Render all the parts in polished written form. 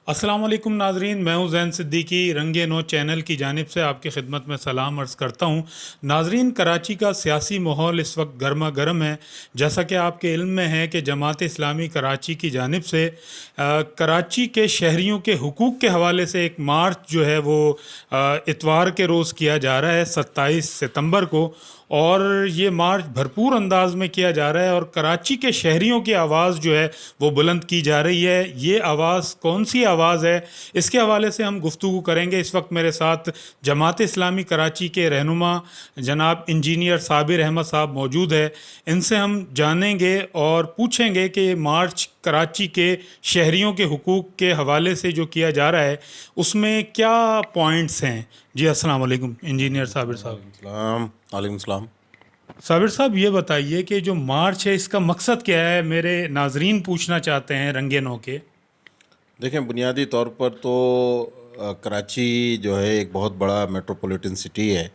السلام علیکم ناظرین، میں ہوں زین صدیقی۔ رنگ نو چینل کی جانب سے آپ کی خدمت میں سلام عرض کرتا ہوں۔ ناظرین، کراچی کا سیاسی ماحول اس وقت گرما گرم ہے۔ جیسا کہ آپ کے علم میں ہے کہ جماعت اسلامی کراچی کی جانب سے کراچی کے شہریوں کے حقوق کے حوالے سے ایک مارچ جو ہے وہ اتوار کے روز کیا جا رہا ہے 27 ستمبر کو، اور یہ مارچ بھرپور انداز میں کیا جا رہا ہے اور کراچی کے شہریوں کی آواز جو ہے وہ بلند کی جا رہی ہے۔ یہ آواز کون سی آواز ہے، اس کے حوالے سے ہم گفتگو کریں گے۔ اس وقت میرے ساتھ جماعت اسلامی کراچی کے رہنما جناب انجینئر صابر احمد صاحب موجود ہے۔ ان سے ہم جانیں گے اور پوچھیں گے کہ یہ مارچ کراچی کے شہریوں کے حقوق کے حوالے سے جو کیا جا رہا ہے اس میں کیا پوائنٹس ہیں۔ جی السلام علیکم انجینئر صابر صاحب۔ وعلیکم السلام. وعلیکم السلام. صابر صاحب، یہ بتائیے کہ جو مارچ ہے اس کا مقصد کیا ہے؟ میرے ناظرین پوچھنا چاہتے ہیں رنگے نو کے۔ دیکھیں، بنیادی طور پر تو کراچی جو ہے ایک بہت بڑا میٹروپولیٹن سٹی ہے،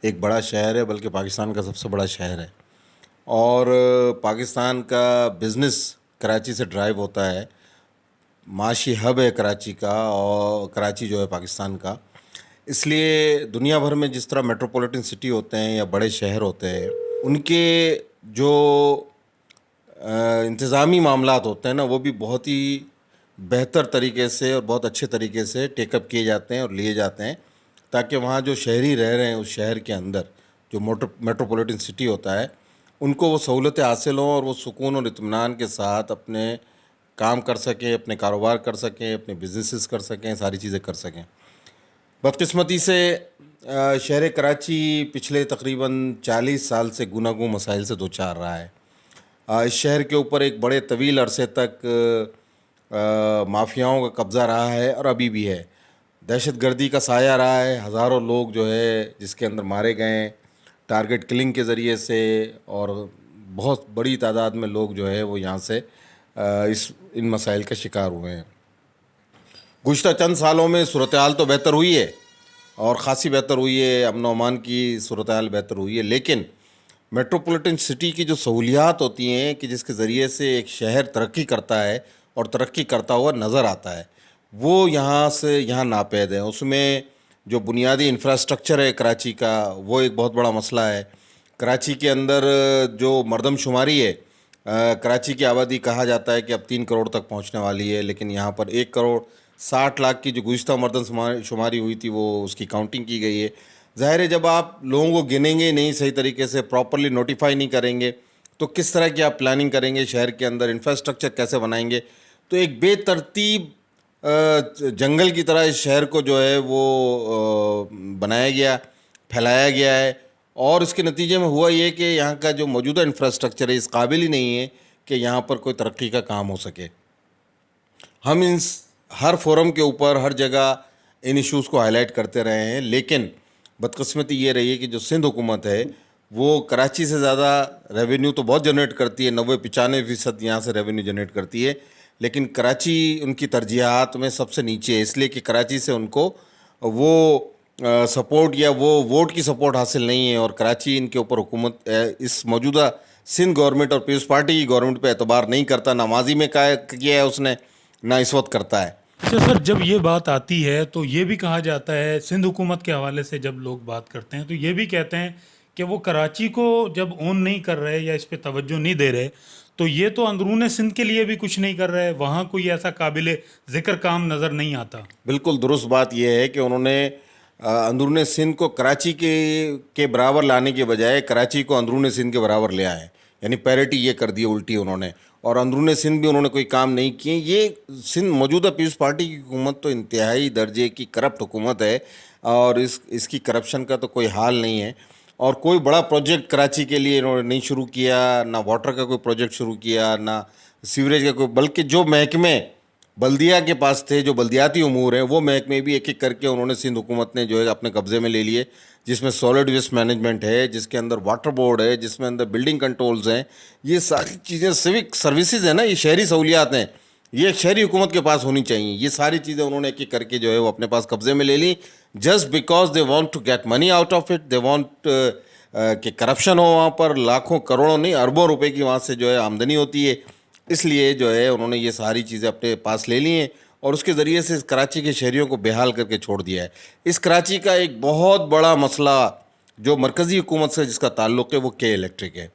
ایک بڑا شہر ہے، بلکہ پاکستان کا سب سے بڑا شہر ہے، اور پاکستان کا بزنس کراچی سے ڈرائیو ہوتا ہے۔ معاشی ہب ہے کراچی کا، اور کراچی جو ہے پاکستان کا۔ اس لیے دنیا بھر میں جس طرح میٹروپولیٹن سٹی ہوتے ہیں یا بڑے شہر ہوتے ہیں، ان کے جو انتظامی معاملات ہوتے ہیں نا، وہ بھی بہت ہی بہتر طریقے سے اور بہت اچھے طریقے سے ٹیک اپ کیے جاتے ہیں اور لیے جاتے ہیں، تاکہ وہاں جو شہری رہ رہے ہیں اس شہر کے اندر جو میٹروپولیٹن سٹی ہوتا ہے، ان کو وہ سہولتیں حاصل ہوں اور وہ سکون اور اطمینان کے ساتھ اپنے کام کر سکیں، اپنے کاروبار کر سکیں، اپنے بزنسز کر سکیں، ساری چیزیں کر سکیں۔ بدقسمتی سے شہر کراچی پچھلے تقریباً 40 سال سے گوناگوں مسائل سے دوچار رہا ہے۔ اس شہر کے اوپر ایک بڑے طویل عرصے تک مافیاؤں کا قبضہ رہا ہے اور ابھی بھی ہے۔ دہشت گردی کا سایہ رہا ہے، ہزاروں لوگ جو ہے جس کے اندر مارے گئے ہیں ٹارگٹ کلنگ کے ذریعے سے، اور بہت بڑی تعداد میں لوگ جو ہے وہ یہاں سے ان مسائل کا شکار ہوئے ہیں۔ گزشتہ چند سالوں میں صورتحال تو بہتر ہوئی ہے، اور خاصی بہتر ہوئی ہے، امن و امان کی صورتحال بہتر ہوئی ہے، لیکن میٹروپولیٹن سٹی کی جو سہولیات ہوتی ہیں کہ جس کے ذریعے سے ایک شہر ترقی کرتا ہے اور ترقی کرتا ہوا نظر آتا ہے، وہ یہاں ناپید ہے۔ اس میں جو بنیادی انفراسٹرکچر ہے کراچی کا، وہ ایک بہت بڑا مسئلہ ہے۔ کراچی کے اندر جو مردم شماری ہے، کراچی کی آبادی کہا جاتا ہے کہ اب 3 کروڑ تک پہنچنے والی ہے، لیکن یہاں پر 1 کروڑ 60 لاکھ کی جو گزشتہ مردم شماری ہوئی تھی وہ اس کی کاؤنٹنگ کی گئی ہے۔ ظاہر ہے جب آپ لوگوں کو گنیں گے نہیں، صحیح طریقے سے پراپرلی نوٹیفائی نہیں کریں گے، تو کس طرح کی آپ پلاننگ کریں گے، شہر کے اندر انفراسٹرکچر کیسے بنائیں گے؟ تو ایک بے ترتیب جنگل کی طرح اس شہر کو جو ہے وہ بنایا گیا، پھیلایا گیا ہے، اور اس کے نتیجے میں ہوا یہ کہ یہاں کا جو موجودہ انفراسٹرکچر ہے اس قابل ہی نہیں ہے کہ یہاں پر کوئی ترقی کا کام ہو سکے۔ ہم ہر فورم کے اوپر ہر جگہ ان ایشوز کو ہائی لائٹ کرتے رہے ہیں، لیکن بدقسمتی یہ رہی ہے کہ جو سندھ حکومت ہے وہ کراچی سے زیادہ ریونیو تو بہت جنریٹ کرتی ہے، 90-95% یہاں سے ریونیو جنریٹ کرتی ہے، لیکن کراچی ان کی ترجیحات میں سب سے نیچے ہے، اس لیے کہ کراچی سے ان کو وہ سپورٹ یا وہ ووٹ کی سپورٹ حاصل نہیں ہے، اور کراچی ان کے اوپر حکومت اس موجودہ سندھ گورنمنٹ اور پیپلز پارٹی کی گورنمنٹ پہ اعتبار نہیں کرتا، نہ ماضی میں کیا ہے اس نے، نہ اس وقت کرتا ہے۔ اچھا سر، جب یہ بات آتی ہے تو یہ بھی کہا جاتا ہے، سندھ حکومت کے حوالے سے جب لوگ بات کرتے ہیں تو یہ بھی کہتے ہیں کہ وہ کراچی کو جب اون نہیں کر رہے یا اس پہ توجہ نہیں دے رہے تو یہ تو اندرون سندھ کے لیے بھی کچھ نہیں کر رہے، وہاں کوئی ایسا قابل ذکر کام نظر نہیں آتا۔ بالکل درست بات یہ ہے کہ انہوں نے اندرون سندھ کو کراچی کے برابر لانے کے بجائے کراچی کو اندرون سندھ کے برابر لے آئے، یعنی پیرٹی یہ کر دی الٹی انہوں نے، اور اندرون سندھ بھی انہوں نے کوئی کام نہیں کیے۔ یہ سندھ موجودہ پیپلز پارٹی کی حکومت تو انتہائی درجے کی کرپٹ حکومت ہے، اور اس کی کرپشن کا تو کوئی حال نہیں ہے، اور کوئی بڑا پروجیکٹ کراچی کے لیے انہوں نے نہیں شروع کیا، نہ واٹر کا کوئی پروجیکٹ شروع کیا، نہ سیوریج کا کوئی، بلکہ جو محکمے بلدیہ کے پاس تھے، جو بلدیاتی امور ہیں، وہ محکمے بھی ایک ایک کر کے انہوں نے سندھ حکومت نے جو ہے اپنے قبضے میں لے لیے، جس میں سالڈ ویسٹ مینجمنٹ ہے، جس کے اندر واٹر بورڈ ہے، جس میں اندر بلڈنگ کنٹرولز ہیں، یہ ساری چیزیں سیوک سروسز ہیں نا، یہ شہری سہولیات ہیں، یہ ایک شہری حکومت کے پاس ہونی چاہیے۔ یہ ساری چیزیں انہوں نے ایک ایک کر کے جو ہے وہ اپنے پاس قبضے میں لے لی، just because they want to get money out of it, they want کہ کرپشن ہو وہاں پر، لاکھوں کروڑوں نہیں اربوں روپے کی وہاں سے جو ہے آمدنی ہوتی ہے، اس لیے جو ہے انہوں نے یہ ساری چیزیں اپنے پاس لے لی ہیں، اور اس کے ذریعے سے کراچی کے شہریوں کو بحال کر کے چھوڑ دیا ہے. اس کراچی کا ایک بہت بڑا مسئلہ جو مرکزی حکومت سے جس کا تعلق ہے وہ کے الیکٹرک ہے.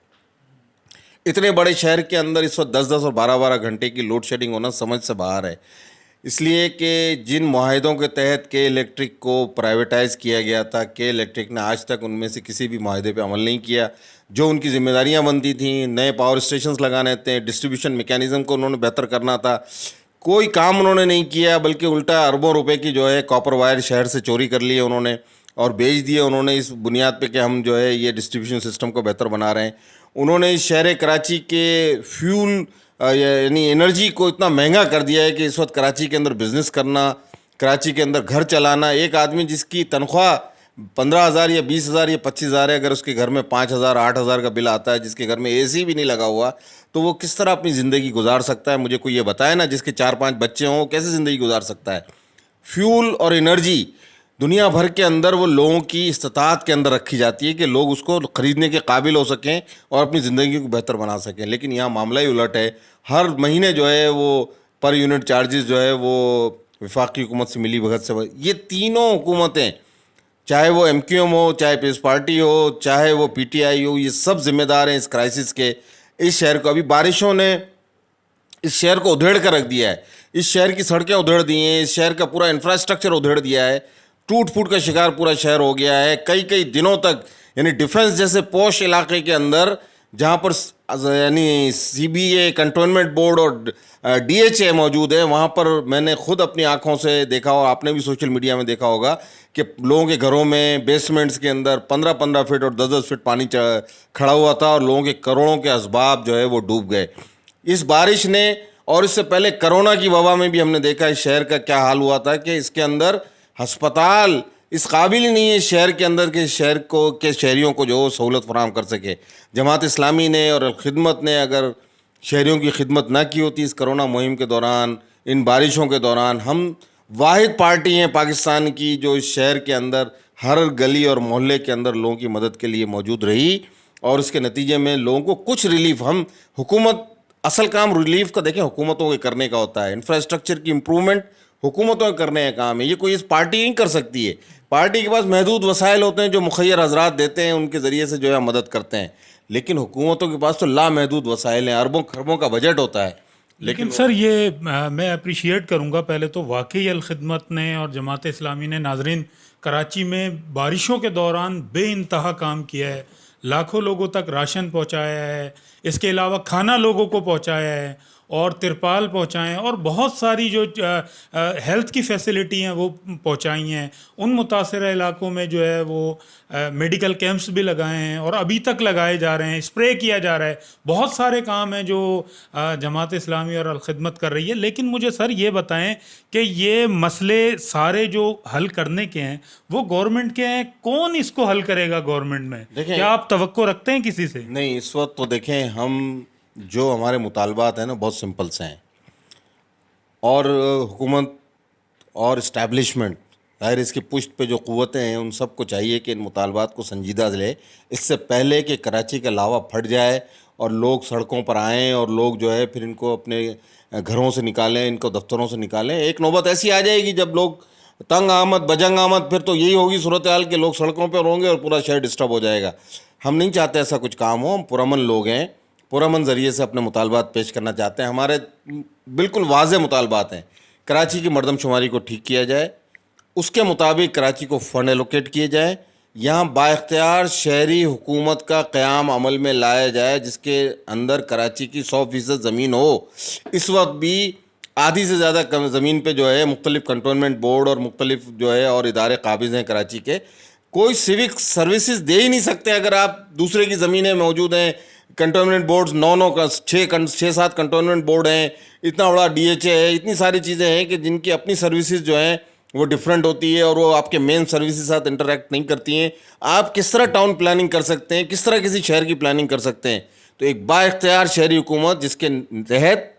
اتنے بڑے شہر کے اندر اس وقت 10 اور 12 گھنٹے کی لوڈ شیڈنگ ہونا سمجھ سے باہر ہے. اس لیے کہ جن معاہدوں کے تحت کے الیکٹرک کو پرائیویٹائز کیا گیا تھا, کے الیکٹرک نے آج تک ان میں سے کسی بھی معاہدے پہ عمل نہیں کیا. جو ان کی ذمہ داریاں بنتی تھیں, نئے پاور اسٹیشنز لگانے تھے, ڈسٹریبیوشن میکینزم کو انہوں نے بہتر کرنا تھا, کوئی کام انہوں نے نہیں کیا, بلکہ الٹا اربوں روپے کی جو ہے کاپر وائر شہر سے چوری کر لیے انہوں نے اور بیچ دیے انہوں نے اس بنیاد پہ کہ ہم جو ہے یہ ڈسٹریبیوشن سسٹم کو بہتر بنا رہے ہیں. انہوں نے اس شہر کراچی کے فیول یعنی انرجی کو اتنا مہنگا کر دیا ہے کہ اس وقت کراچی کے اندر بزنس کرنا, کراچی کے اندر گھر چلانا, ایک آدمی جس کی تنخواہ 15,000 یا 20,000 یا 25,000 ہے, اگر اس کے گھر میں 5,000 8,000 کا بل آتا ہے, جس کے گھر میں اے سی بھی نہیں لگا ہوا, تو وہ کس طرح اپنی زندگی گزار سکتا ہے؟ مجھے کوئی یہ بتائے نا. جس کے 4-5 بچے ہوں وہ کیسے زندگی گزار سکتا ہے؟ فیول اور انرجی دنیا بھر کے اندر وہ لوگوں کی استطاعت کے اندر رکھی جاتی ہے کہ لوگ اس کو خریدنے کے قابل ہو سکیں اور اپنی زندگی کو بہتر بنا سکیں. لیکن یہاں معاملہ ہی الٹ ہے. ہر مہینے جو ہے وہ پر یونٹ چارجز جو ہے وہ وفاقی حکومت سے ملی بھگت سے, یہ تینوں حکومتیں, چاہے وہ ایم کیو ایم ہو, چاہے پیپلز پارٹی ہو, چاہے وہ پی ٹی آئی ہو, یہ سب ذمہ دار ہیں اس کرائسس کے. اس شہر کو ابھی بارشوں نے اس شہر کو ادھیڑ کر رکھ دیا ہے. اس شہر کی سڑکیں ادھیڑ دی ہیں, اس شہر کا پورا انفراسٹرکچر ادھیڑ دیا ہے. ٹوٹ پھوٹ کا شکار پورا شہر ہو گیا ہے. کئی دنوں تک یعنی ڈیفنس جیسے پوش علاقے کے اندر جہاں پر یعنی سی بی اے کنٹونمنٹ بورڈ اور ڈی ایچ اے موجود ہے, وہاں پر میں نے خود اپنی آنکھوں سے دیکھا, اور آپ نے بھی سوشل میڈیا میں دیکھا ہوگا کہ لوگوں کے گھروں میں بیسمنٹس کے اندر 15 فٹ اور 10 فٹ پانی کھڑا ہوا تھا, اور لوگوں کے کروڑوں کے اسباب جو ہے وہ ڈوب گئے. اس بارش نے, اور اس سے پہلے کرونا کی وبا میں بھی ہم نے دیکھا اس شہر کا کیا حال ہوا تھا کہ اس کے اندر ہسپتال اس قابل ہی نہیں ہے شہر کے اندر کہ شہر کو کے شہریوں کو جو سہولت فراہم کر سکے. جماعت اسلامی نے اور خدمت نے اگر شہریوں کی خدمت نہ کی ہوتی اس کرونا مہم کے دوران, ان بارشوں کے دوران, ہم واحد پارٹی ہیں پاکستان کی جو اس شہر کے اندر ہر گلی اور محلے کے اندر لوگوں کی مدد کے لیے موجود رہی, اور اس کے نتیجے میں لوگوں کو کچھ ریلیف, ہم حکومت اصل کام ریلیف کا دیکھیں حکومتوں کے کرنے کا ہوتا ہے, انفراسٹرکچر کی امپرومنٹ حکومتوں کے کرنے کا کام ہے, یہ کوئی اس پارٹی نہیں کر سکتی ہے. پارٹی کے پاس محدود وسائل ہوتے ہیں جو مخیر حضرات دیتے ہیں, ان کے ذریعے سے جو ہے مدد کرتے ہیں, لیکن حکومتوں کے پاس تو لامحدود وسائل ہیں, اربوں خربوں کا بجٹ ہوتا ہے. لیکن سر یہ میں اپریشیٹ کروں گا, پہلے تو واقعی الخدمت نے اور جماعت اسلامی نے ناظرین کراچی میں بارشوں کے دوران بے انتہا کام کیا ہے, لاکھوں لوگوں تک راشن پہنچایا ہے, اس کے علاوہ کھانا لوگوں کو پہنچایا ہے, اور ترپال پہنچائیں, اور بہت ساری جو ہیلتھ کی فیسلٹی ہیں وہ پہنچائی ہیں. ان متاثرہ علاقوں میں جو ہے وہ میڈیکل کیمپس بھی لگائے ہیں, اور ابھی تک لگائے جا رہے ہیں, اسپرے کیا جا رہا ہے. بہت سارے کام ہیں جو جماعت اسلامی اور الخدمت کر رہی ہے. لیکن مجھے سر یہ بتائیں کہ یہ مسئلے سارے جو حل کرنے کے ہیں وہ گورنمنٹ کے ہیں, کون اس کو حل کرے گا گورنمنٹ میں؟ کیا آپ توقع رکھتے ہیں کسی سے؟ نہیں, اس وقت تو دیکھیں ہم جو ہمارے مطالبات ہیں نا بہت سمپل سے ہیں, اور حکومت اور اسٹیبلشمنٹ ظاہر اس کی پشت پہ جو قوتیں ہیں ان سب کو چاہیے کہ ان مطالبات کو سنجیدہ لے, اس سے پہلے کہ کراچی کا لاوا پھٹ جائے اور لوگ سڑکوں پر آئیں اور لوگ جو ہے پھر ان کو اپنے گھروں سے نکالیں, ان کو دفتروں سے نکالیں. ایک نوبت ایسی آ جائے گی جب لوگ تنگ آمد بجنگ آمد, پھر تو یہی ہوگی صورتحال کہ لوگ سڑکوں پہ ہوں گے اور پورا شہر ڈسٹرب ہو جائے گا. ہم نہیں چاہتے ایسا کچھ کام ہو, ہم پرامن لوگ ہیں, پرامن ذریعے سے اپنے مطالبات پیش کرنا چاہتے ہیں. ہمارے بالکل واضح مطالبات ہیں. کراچی کی مردم شماری کو ٹھیک کیا جائے, اس کے مطابق کراچی کو فنڈ ایلوکیٹ کیے جائیں, یہاں بااختیار شہری حکومت کا قیام عمل میں لایا جائے جس کے اندر کراچی کی 100% زمین ہو. اس وقت بھی آدھی سے زیادہ زمین پہ جو ہے مختلف کنٹونمنٹ بورڈ اور مختلف جو ہے اور ادارے قابض ہیں کراچی کے. کوئی سیوک سروسز دے ہی نہیں سکتے اگر آپ دوسرے کی زمینیں موجود ہیں. کنٹونمنٹ بورڈز 9 کا 6-7 کنٹونمنٹ بورڈ ہیں, اتنا بڑا ڈی ایچ اے ہے, اتنی ساری چیزیں ہیں کہ جن کی اپنی سروسز جو ہیں وہ ڈفرینٹ ہوتی ہے اور وہ آپ کے مین سروسز ساتھ انٹریکٹ نہیں کرتی ہیں. آپ کس طرح ٹاؤن پلاننگ کر سکتے ہیں, کس طرح کسی شہر کی پلاننگ کر سکتے ہیں؟ تو ایک با اختیار شہری حکومت جس کے تحت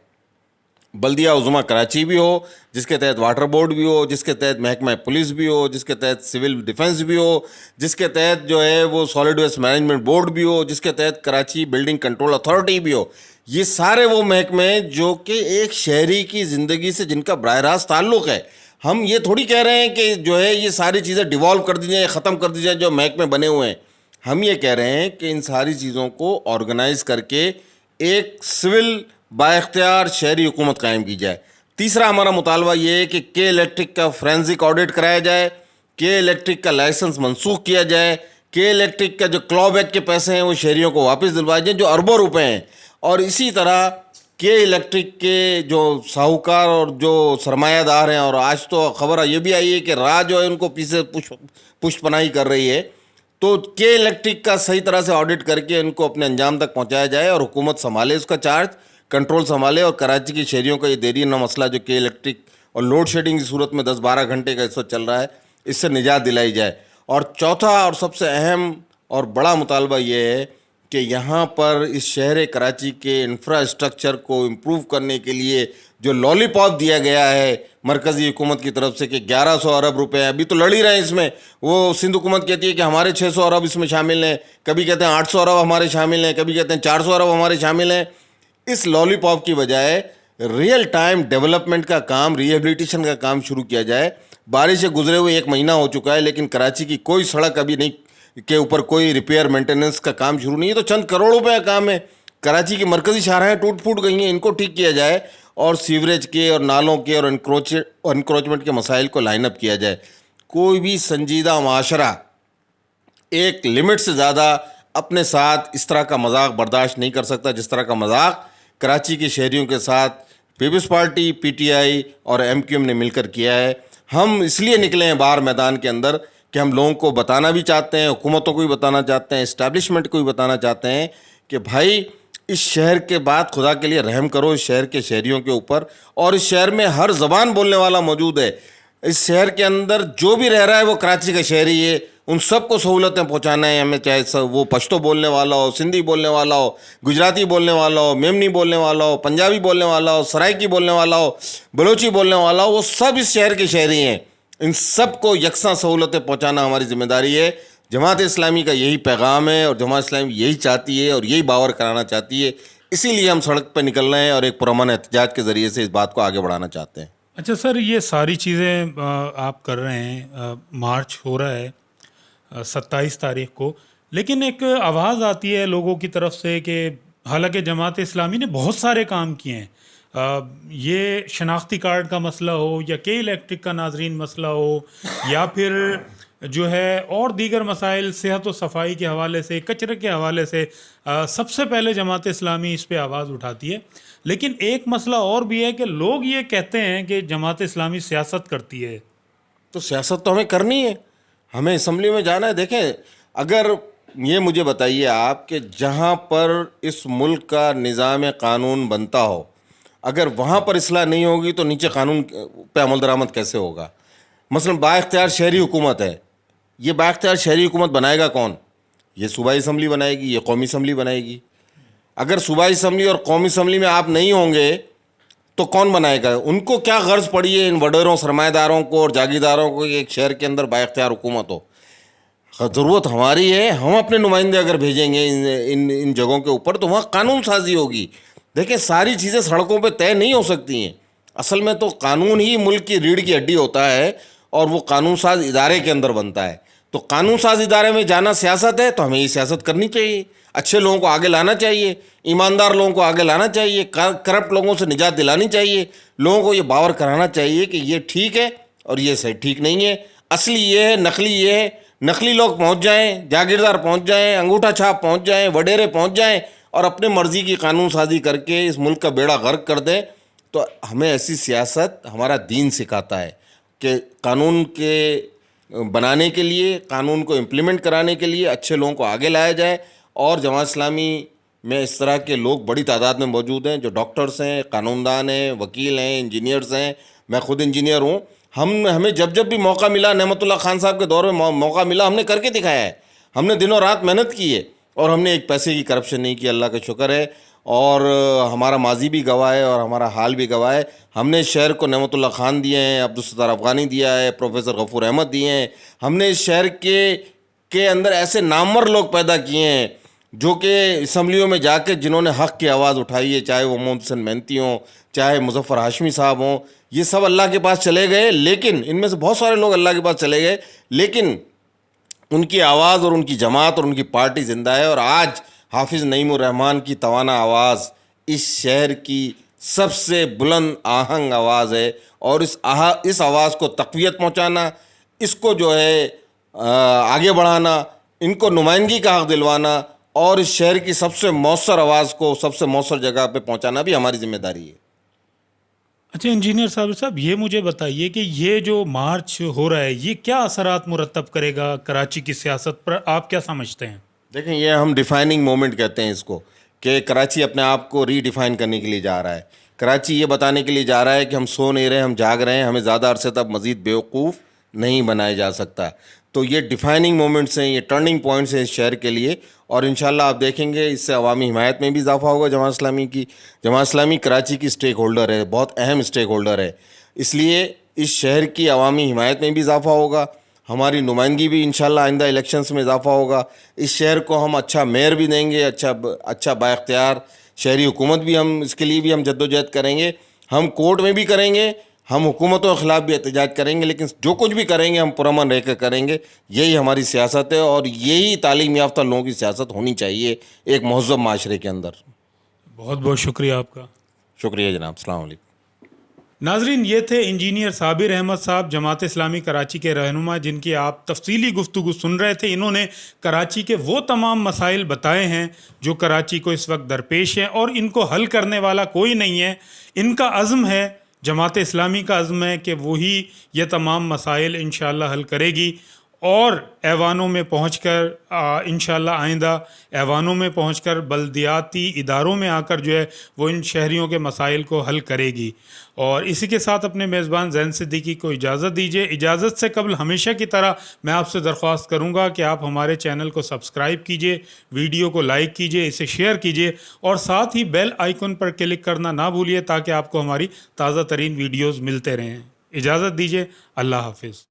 بلدیہ عظمیٰ کراچی بھی ہو, جس کے تحت واٹر بورڈ بھی ہو, جس کے تحت محکمہ پولیس بھی ہو, جس کے تحت سول ڈیفنس بھی ہو, جس کے تحت جو ہے وہ سالڈ ویسٹ مینجمنٹ بورڈ بھی ہو, جس کے تحت کراچی بلڈنگ کنٹرول اتھارٹی بھی ہو. یہ سارے وہ محکمے جو کہ ایک شہری کی زندگی سے جن کا براہ راست تعلق ہے. ہم یہ تھوڑی کہہ رہے ہیں کہ جو ہے یہ ساری چیزیں ڈیوالو کر دی جائیں, ختم کر دی جائیں جو محکمے بنے ہوئے ہیں. ہم یہ کہہ رہے ہیں کہ ان ساری چیزوں کو آرگنائز کر کے ایک سول با اختیار شہری حکومت قائم کی جائے. تیسرا ہمارا مطالبہ یہ ہے کہ کے الیکٹرک کا فورینزک آڈٹ کرایا جائے, کے الیکٹرک کا لائسنس منسوخ کیا جائے, کے الیکٹرک کا جو کلو بیک کے پیسے ہیں وہ شہریوں کو واپس دلوائے جائیں جو اربوں روپے ہیں. اور اسی طرح کے الیکٹرک کے جو ساہوکار اور جو سرمایہ دار ہیں, اور آج تو خبر یہ بھی آئی ہے کہ راہ جو ہے ان کو پیچھے پشت پناہی کر رہی ہے, تو کے الیکٹرک کا صحیح طرح سے آڈٹ کر کے ان کو اپنے انجام تک پہنچایا جائے اور حکومت سنبھالے اس کا چارج, کنٹرول سنبھالے. اور کراچی کے شہریوں کا یہ دیرینہ مسئلہ جو کہ الیکٹرک اور لوڈ شیڈنگ کی صورت میں 10-12 گھنٹے کا اس وقت چل رہا ہے, اس سے نجات دلائی جائے. اور چوتھا اور سب سے اہم اور بڑا مطالبہ یہ ہے کہ یہاں پر اس شہر کراچی کے انفراسٹرکچر کو امپروو کرنے کے لیے جو لالی پاپ دیا گیا ہے مرکزی حکومت کی طرف سے کہ 1100 ارب روپے ہیں, ابھی تو لڑ ہی رہے ہیں اس میں. وہ سندھ حکومت کہتی ہے کہ ہمارے 600 ارب اس میں شامل ہیں, کبھی کہتے ہیں 800 ارب ہمارے شامل ہیں, کبھی کہتے ہیں 400 ارب ہمارے شامل ہیں. اس لالی پاپ کی بجائے ریئل ٹائم ڈیولپمنٹ کا کام, ریہیبلیٹیشن کا کام شروع کیا جائے. بارش سے گزرے ہوئے 1 مہینہ ہو چکا ہے لیکن کراچی کی کوئی سڑک ابھی نہیں کے اوپر کوئی ریپیئر مینٹیننس کا کام شروع نہیں ہے. تو چند کروڑ روپے کا کام ہے. کراچی کی مرکزی شاہراہیں ٹوٹ پھوٹ گئی ہیں, ان کو ٹھیک کیا جائے اور سیوریج کے اور نالوں کے اور انکروچمنٹ کے مسائل کو لائن اپ کیا جائے. کوئی بھی سنجیدہ معاشرہ ایک لمٹ سے زیادہ اپنے ساتھ اس طرح کا مذاق برداشت نہیں کر سکتا جس طرح کا مذاق کراچی کے شہریوں کے ساتھ Peoples Party, P T I اور ایم کیو ایم نے مل کر کیا ہے. ہم اس لیے نکلے ہیں باہر میدان کے اندر کہ ہم لوگوں کو بتانا بھی چاہتے ہیں, حکومتوں کو بھی بتانا چاہتے ہیں, اسٹیبلشمنٹ کو بھی بتانا چاہتے ہیں کہ بھائی اس شہر کے بعد خدا کے لیے رحم کرو اس شہر کے شہریوں کے اوپر. اور اس شہر میں ہر زبان بولنے والا موجود ہے. اس شہر کے اندر جو بھی رہ رہا ہے وہ کراچی کا شہری ہے. ان سب کو سہولتیں پہنچانا ہے ہمیں, چاہے وہ پشتو بولنے والا ہو, سندھی بولنے والا ہو, گجراتی بولنے والا ہو, میمنی بولنے والا ہو, پنجابی بولنے والا ہو, سرائکی بولنے والا ہو, بلوچی بولنے والا ہو, وہ سب اس شہر کے شہری ہیں. ان سب کو یکساں سہولتیں پہنچانا ہماری ذمہ داری ہے. جماعت اسلامی کا یہی پیغام ہے اور جماعت اسلامی یہی چاہتی ہے اور یہی باور کرانا چاہتی ہے. اسی لیے ہم سڑک پہ نکل رہے ہیں اور ایک پرامن احتجاج کے ذریعے سے اس بات کو آگے بڑھانا چاہتے ہیں. اچھا سر, یہ ساری چیزیں آپ کر رہے ہیں, مارچ ہو رہا ہے 27 تاریخ کو, لیکن ایک آواز آتی ہے لوگوں کی طرف سے کہ حالانکہ جماعت اسلامی نے بہت سارے کام کیے ہیں, یہ شناختی کارڈ کا مسئلہ ہو یا کے الیکٹرک کا ناظرین مسئلہ ہو یا پھر جو ہے اور دیگر مسائل صحت و صفائی کے حوالے سے, کچرے کے حوالے سے, سب سے پہلے جماعت اسلامی اس پہ آواز اٹھاتی ہے. لیکن ایک مسئلہ اور بھی ہے کہ لوگ یہ کہتے ہیں کہ جماعت اسلامی سیاست کرتی ہے. تو سیاست تو ہمیں کرنی ہے, ہمیں اسمبلی میں جانا ہے. دیکھیں, اگر یہ مجھے بتائیے آپ کہ جہاں پر اس ملک کا نظام قانون بنتا ہو, اگر وہاں پر اصلاح نہیں ہوگی تو نیچے قانون پہ عمل درآمد کیسے ہوگا؟ مثلا با اختیار شہری حکومت ہے, یہ با اختیار شہری حکومت بنائے گا کون؟ یہ صوبائی اسمبلی بنائے گی, یہ قومی اسمبلی بنائے گی. اگر صوبائی اسمبلی اور قومی اسمبلی میں آپ نہیں ہوں گے تو کون بنائے گا؟ ان کو کیا غرض پڑی ہے ان وڈیروں, سرمایہ داروں کو اور جاگیرداروں کو کہ ایک شہر کے اندر با اختیار حکومت ہو؟ ضرورت ہماری ہے, ہم اپنے نمائندے اگر بھیجیں گے ان جگہوں کے اوپر تو وہاں قانون سازی ہوگی. دیکھیں, ساری چیزیں سڑکوں پہ طے نہیں ہو سکتی ہیں. اصل میں تو قانون ہی ملک کی ریڑھ کی ہڈی ہوتا ہے اور وہ قانون ساز ادارے کے اندر بنتا ہے. تو قانون ساز ادارے میں جانا سیاست ہے, تو ہمیں یہ سیاست کرنی چاہیے. اچھے لوگوں کو آگے لانا چاہیے, ایماندار لوگوں کو آگے لانا چاہیے, کرپٹ لوگوں سے نجات دلانی چاہیے. لوگوں کو یہ باور کرانا چاہیے کہ یہ ٹھیک ہے اور یہ صحیح ٹھیک نہیں ہے. اصلی یہ ہے, نقلی یہ ہے. نقلی لوگ پہنچ جائیں, جاگیردار پہنچ جائیں, انگوٹھا چھاپ پہنچ جائیں, وڈیرے پہنچ جائیں اور اپنے مرضی کی قانون سازی کر کے اس ملک کا بیڑا غرق کر دیں. تو ہمیں ایسی سیاست ہمارا دین سکھاتا ہے کہ قانون کے بنانے کے لیے, قانون کو امپلیمنٹ کرانے کے لیے اچھے لوگوں کو آگے لایا جائے. اور جماعت اسلامی میں اس طرح کے لوگ بڑی تعداد میں موجود ہیں جو ڈاکٹرز ہیں, قانون دان ہیں, وکیل ہیں, انجینئرز ہیں. میں خود انجینئر ہوں. ہمیں جب بھی موقع ملا, نعمت اللہ خان صاحب کے دور میں موقع ملا, ہم نے کر کے دکھایا ہے. ہم نے دنوں رات محنت کی ہے اور ہم نے ایک پیسے کی کرپشن نہیں کی, اللہ کا شکر ہے. اور ہمارا ماضی بھی گواہ ہے اور ہمارا حال بھی گواہ ہے. ہم نے اس شہر کو نعمت اللہ خان دیے ہیں, عبدالستار افغانی دیا ہے, پروفیسر غفور احمد دیے ہیں. ہم نے اس شہر کے اندر ایسے نامور لوگ پیدا کیے ہیں جو کہ اسمبلیوں میں جا کے جنہوں نے حق کی آواز اٹھائی ہے، چاہے وہ محمد حسین مہنتی ہوں، چاہے مظفر ہاشمی صاحب ہوں، یہ سب اللہ کے پاس چلے گئے، لیکن ان میں سے بہت سارے لوگ اللہ کے پاس چلے گئے، لیکن ان کی آواز اور ان کی جماعت اور ان کی پارٹی زندہ ہے. اور آج حافظ نعیم الرحمن کی توانا آواز اس شہر کی سب سے بلند آہنگ آواز ہے، اور اس آواز کو تقویت پہنچانا، اس کو جو ہے آگے بڑھانا، ان کو نمائندگی کا حق دلوانا، اور اس شہر کی سب سے مؤثر آواز کو سب سے مؤثر جگہ پہ پہنچانا بھی ہماری ذمہ داری ہے. اچھا انجینئر صاحب یہ مجھے بتائیے کہ یہ جو مارچ ہو رہا ہے یہ کیا اثرات مرتب کرے گا کراچی کی سیاست پر، آپ کیا سمجھتے ہیں؟ دیکھیں، یہ ہم ڈیفائننگ مومنٹ کہتے ہیں اس کو، کہ کراچی اپنے آپ کو ری ڈیفائن کرنے کے لیے جا رہا ہے. کراچی یہ بتانے کے لیے جا رہا ہے کہ ہم سو نہیں رہے، ہم جاگ رہے ہیں، ہمیں زیادہ عرصے تک مزید بیوقوف نہیں بنایا جا سکتا. تو یہ ڈیفائننگ مومنٹس ہیں، یہ ٹرننگ پوائنٹس ہیں اس شہر کے لیے، اور انشاءاللہ آپ دیکھیں گے اس سے عوامی حمایت میں بھی اضافہ ہوگا. جماعت اسلامی کی، جماعت اسلامی کراچی کی اسٹیک ہولڈر ہے، بہت اہم اسٹیک ہولڈر ہے، اس لیے اس شہر کی عوامی حمایت میں بھی اضافہ ہوگا. ہماری نمائندگی بھی انشاءاللہ آئندہ الیکشنز میں اضافہ ہوگا. اس شہر کو ہم اچھا میئر بھی دیں گے، اچھا با اختیار شہری حکومت بھی، ہم اس کے لیے بھی ہم جدوجہد کریں گے. ہم کورٹ میں بھی کریں گے، ہم حکومتوں کے خلاف بھی احتجاج کریں گے، لیکن جو کچھ بھی کریں گے ہم پرامن رہ کر کریں گے. یہی ہماری سیاست ہے، اور یہی تعلیم یافتہ لوگوں کی سیاست ہونی چاہیے ایک مہذب معاشرے کے اندر. بہت بہت شکریہ آپ کا. شکریہ جناب، السلام علیکم. ناظرین، یہ تھے انجینئر صابر احمد صاحب، جماعت اسلامی کراچی کے رہنما، جن کی آپ تفصیلی گفتگو سن رہے تھے. انہوں نے کراچی کے وہ تمام مسائل بتائے ہیں جو کراچی کو اس وقت درپیش ہیں، اور ان کو حل کرنے والا کوئی نہیں ہے. ان کا عزم ہے، جماعت اسلامی کا عزم ہے کہ وہی یہ تمام مسائل انشاءاللہ حل کرے گی، اور ایوانوں میں پہنچ کر انشاءاللہ آئندہ ایوانوں میں پہنچ کر بلدیاتی اداروں میں آ کر جو ہے وہ ان شہریوں کے مسائل کو حل کرے گی. اور اسی کے ساتھ اپنے میزبان زین صدیقی کو اجازت دیجیے. اجازت سے قبل ہمیشہ کی طرح میں آپ سے درخواست کروں گا کہ آپ ہمارے چینل کو سبسکرائب کیجیے، ویڈیو کو لائک کیجیے، اسے شیئر کیجیے، اور ساتھ ہی بیل آئیکن پر کلک کرنا نہ بھولیے تاکہ آپ کو ہماری تازہ ترین ویڈیوز ملتے رہیں. اجازت دیجیے. اللہ حافظ.